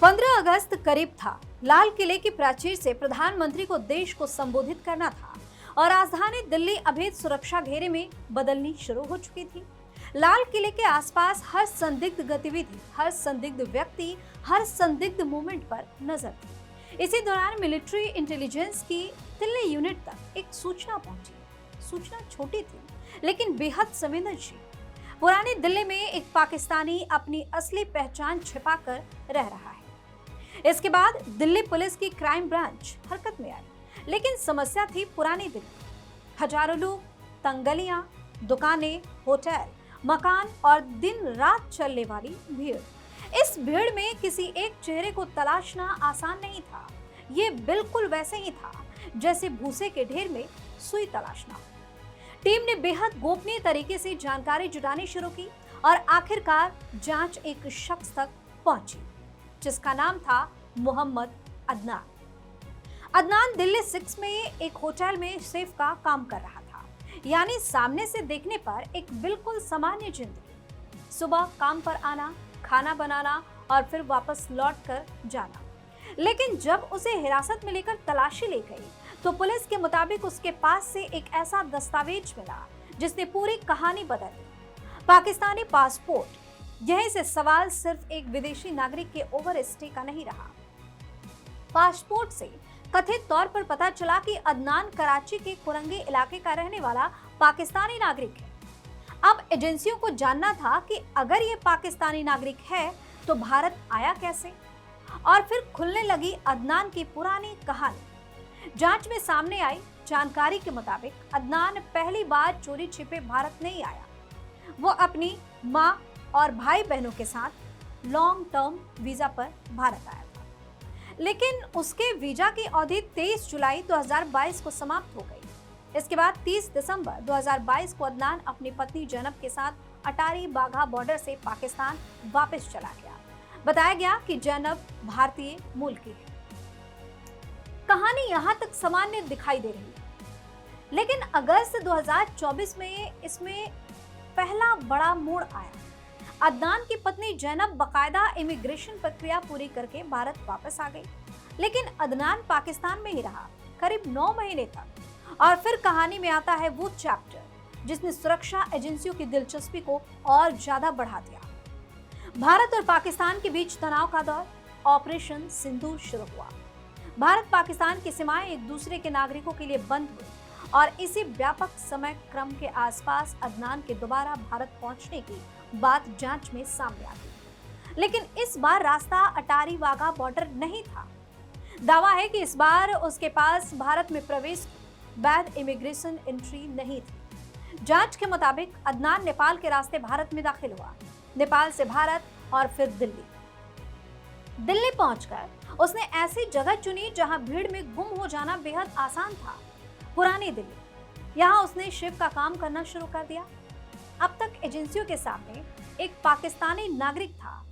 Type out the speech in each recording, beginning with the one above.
15 अगस्त करीब था। लाल किले की प्राचीर से प्रधानमंत्री को देश को संबोधित करना था और राजधानी दिल्ली अभेद सुरक्षा घेरे में बदलनी शुरू हो चुकी थी। लाल किले के आसपास हर संदिग्ध गतिविधि, हर संदिग्ध व्यक्ति, हर संदिग्ध मूवमेंट पर नजर थी। इसी दौरान मिलिट्री इंटेलिजेंस की दिल्ली यूनिट तक एक सूचना पहुंची। सूचना छोटी थी लेकिन बेहद संवेदनशील। पुरानी दिल्ली में एक पाकिस्तानी अपनी असली पहचान छिपाकर रह रहा है। इसके बाद दिल्ली पुलिस की क्राइम ब्रांच हरकत में आई, लेकिन समस्या थी पुरानी दिल्ली। हजारों लोग, तंगलियां, दुकानें, होटल, मकान और दिन रात चलने वाली भीड़। इस भीड़ में किसी एक चेहरे को तलाशना आसान नहीं था। ये बिल्कुल वैसे ही था जैसे भूसे के ढेर में सुई तलाशना। टीम ने बेहद गोपनीय तरीके से जानकारी जुटानी शुरू की और आखिरकार जांच एक शख्स तक पहुंची जिसका नाम था मोहम्मद अदनान। अदनान दिल्ली 6 में एक होटल में शेफ का काम कर रहा था, यानी सामने से देखने पर एक बिल्कुल सामान्य जिंदगी। सुबह काम पर आना, खाना बनाना और फिर वापस लौट कर जाना। लेकिन जब उसे हिरासत में लेकर तलाशी ली गई तो पुलिस के मुताबिक उसके पास से एक ऐसा दस्तावेज मिला जिसने पूरी कहानी बदल दी। पाकिस्तानी पासपोर्ट। यहीं से सवाल सिर्फ एक विदेशी नागरिक के ओवर स्टे का नहीं रहा। पासपोर्ट से कथित तौर पर पता चला कि अदनान कराची के कुरंगी इलाके का रहने वाला पाकिस्तानी नागरिक है। अब एजेंसियों को जानना था कि अगर ये पाकिस्तानी नागरिक है तो भारत आया कैसे, और फिर खुलने लगी अदनान की पुरानी कहानी। जांच में सामने आई जानकारी के मुताबिक अदनान पहली बार चोरी छिपे भारत नहीं आया। वो अपनी मां और भाई बहनों के साथ लॉन्ग टर्म वीजा पर भारत आया था, लेकिन उसके वीजा की अवधि 23 जुलाई 2022 को समाप्त हो गई। इसके बाद 30 दिसंबर 2022 को अदनान अपनी पत्नी जैनब के साथ अटारी वाघा बॉर्डर से पाकिस्तान वापस चला गया। बताया गया कि जैनब भारतीय मूल की है। कहानी यहां तक सामान्य दिखाई दे रही है, लेकिन अगस्त 2024 में इसमें पहला बड़ा मोड़ आया। अदनान की पत्नी जैनब बकायदा इमिग्रेशन प्रक्रिया पूरी करके भारत वापस आ गई, लेकिन अदनान पाकिस्तान में ही रहा करीब 9 महीने तक। और फिर कहानी में आता है वो चैप्टर जिसने सुरक्षा एजेंसियों की दिलचस्पी को और ज्यादा बढ़ा दिया। भारत और पाकिस्तान के बीच तनाव का दौर, ऑपरेशन सिंदूर शुरू हुआ। भारत पाकिस्तान की सीमाएं एक दूसरे के नागरिकों के लिए बंद हुई और इसी व्यापक समय क्रम के आसपास अदनान के दोबारा भारत पहुंचने की बात जांच में सामने आ गई। लेकिन इस बार रास्ता अटारी वाघा बॉर्डर नहीं था। दावा है कि इस बार उसके पास भारत में प्रवेश वैध इमिग्रेशन एंट्री नहीं थी। जांच के मुताबिक अदनान नेपाल के रास्ते भारत में दाखिल हुआ, नेपाल से भारत और फिर दिल्ली। दिल्ली पहुंचकर उसने ऐसी जगह चुनी जहां भीड़ में गुम हो जाना बेहद आसान था, पुरानी दिल्ली। यहां उसने शिव का काम करना शुरू कर दिया। अब तक एजेंसियों के सामने एक पाकिस्तानी नागरिक था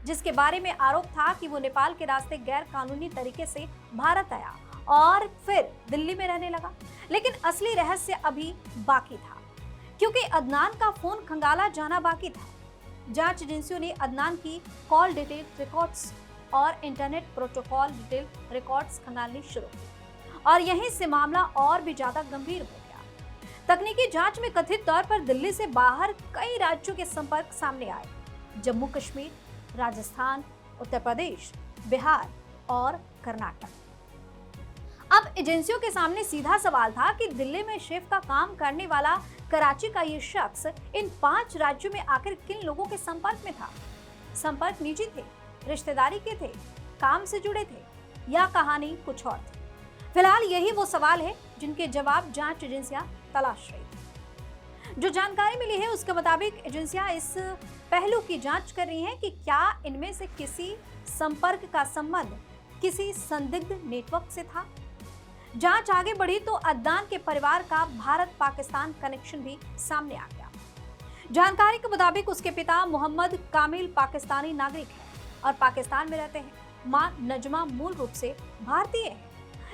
जिसके बारे में आरोप था कि वो नेपाल के रास्ते गैर कानूनी तरीके से भारत आया और फिर दिल्ली में रहने लगा। लेकिन असली रहस्य अभी बाकी था, क्योंकि अदनान का फोन खंगाला जाना बाकी था। जांच एजेंसियों ने अदनान की कॉल डिटेल रिकॉर्ड्स और इंटरनेट प्रोटोकॉल डिटेल रिकॉर्ड्स खंगालनी शुरू की और यहीं से मामला और भी ज्यादा गंभीर हो गया। तकनीकी जांच में कथित तौर पर दिल्ली से बाहर कई राज्यों के संपर्क सामने आए। जम्मू कश्मीर, राजस्थान, उत्तर प्रदेश, बिहार और कर्नाटक। अब एजेंसियों के सामने सीधा सवाल था कि दिल्ली में शेफ का काम करने वाला कराची का ये शख्स इन 5 राज्यों में आखिर किन लोगों के संपर्क में था। संपर्क निजी थे, रिश्तेदारी के थे, काम से जुड़े थे या कहानी कुछ और थी। फिलहाल यही वो सवाल है जिनके जवाब जांच एजेंसियां तलाश रही थी। जो जानकारी मिली है उसके मुताबिक एजेंसियां इस पहलू की जांच कर रही हैं कि क्या इनमें से किसी संपर्क का संबंध किसी संदिग्ध नेटवर्क से था। जांच आगे बढ़ी तो अदनान के परिवार का भारत पाकिस्तान कनेक्शन भी सामने आ गया। जानकारी के मुताबिक उसके पिता मोहम्मद कामिल पाकिस्तानी नागरिक है और पाकिस्तान में रहते हैं। मां नजमा मूल रूप से भारतीय है,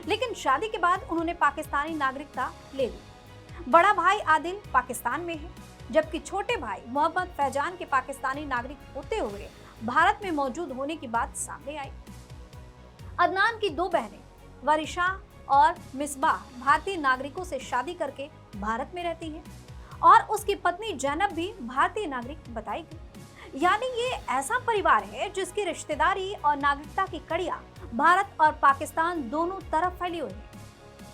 लेकिन शादी के बाद उन्होंने पाकिस्तानी नागरिकता ले ली। बड़ा भाई आदिल पाकिस्तान में है, जबकि छोटे भाई मोहम्मद फैजान के पाकिस्तानी नागरिक होते हुए भारत में मौजूद होने की बात सामने आई। अदनान की दो बहनें वरिशा और मिसबाह भारतीय नागरिकों से शादी करके भारत में रहती हैं और उसकी पत्नी जैनब भी भारतीय नागरिक बताई गई। यानी ये ऐसा परिवार है जिसकी रिश्तेदारी और नागरिकता की कड़ियां भारत और पाकिस्तान दोनों तरफ फैली हुई है।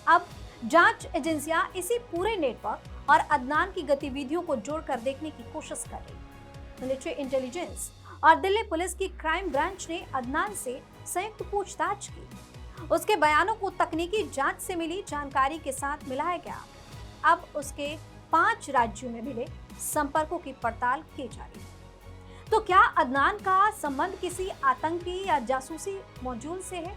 अब जांच एजेंसियां इसी पूरे नेटवर्क और अदनान की गतिविधियों को जोड़कर देखने की कोशिश कर रही है। मिलिट्री इंटेलिजेंस और दिल्ली पुलिस की क्राइम ब्रांच ने अदनान से संयुक्त पूछताछ की। उसके बयानों को तकनीकी जांच से मिली जानकारी के साथ मिलाया गया। अब उसके 5 राज्यों में मिले संपर्कों की पड़ताल की जा रही है। तो क्या अदनान का संबंध किसी आतंकी या जासूसी मॉड्यूल से है?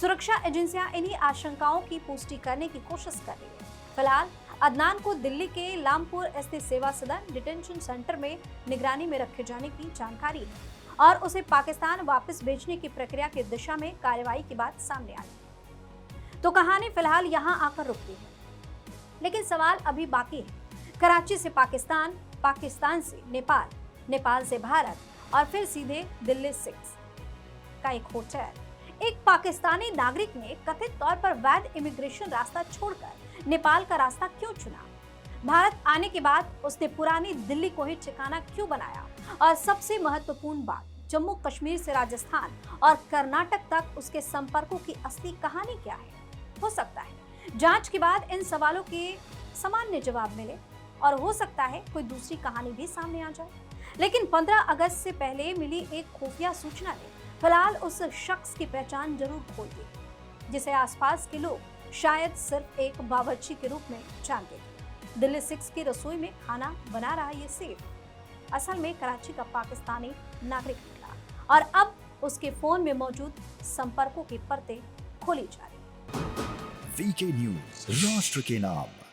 सुरक्षा एजेंसियां इन्हीं आशंकाओं की पुष्टि करने की कोशिश कर रही है। फिलहाल अदनान को दिल्ली के लामपुर स्थित सेवा सदन डिटेंशन सेंटर में निगरानी में रखे जाने की जानकारी है और उसे पाकिस्तान वापस भेजने की प्रक्रिया की दिशा में कार्रवाई की बात सामने आई। तो कहानी फिलहाल यहां आकर रुकती है, लेकिन सवाल अभी बाकी है। कराची से पाकिस्तान, पाकिस्तान से नेपाल, नेपाल से भारत और फिर सीधे दिल्ली 6 का एक होटल। एक पाकिस्तानी नागरिक ने कथित तौर पर वैध इमिग्रेशन रास्ता छोड़कर नेपाल का रास्ता क्यों चुना? भारत आने के बाद उसने पुरानी दिल्ली को ही ठिकाना क्यों बनाया? और सबसे महत्वपूर्ण बात, जम्मू कश्मीर से राजस्थान और कर्नाटक तक उसके संपर्कों की असली कहानी क्या है? हो सकता है जांच के बाद इन सवालों के सामान्य जवाब मिले और हो सकता है कोई दूसरी कहानी भी सामने आ जाए। लेकिन 15 अगस्त से पहले मिली एक खुफिया सूचना ने फिलहाल उस शख्स की पहचान जरूर खोल दी, जिसे आसपास के लोग शायद सिर्फ एक बावर्ची के रूप में जानते थे। दिल्ली 6 की रसोई में खाना बना रहा ये सेफ असल में कराची का पाकिस्तानी नागरिक निकला और अब उसके फोन में मौजूद संपर्कों की परतें खोली जा रही। वीके न्यूज, राष्ट्र के नाम।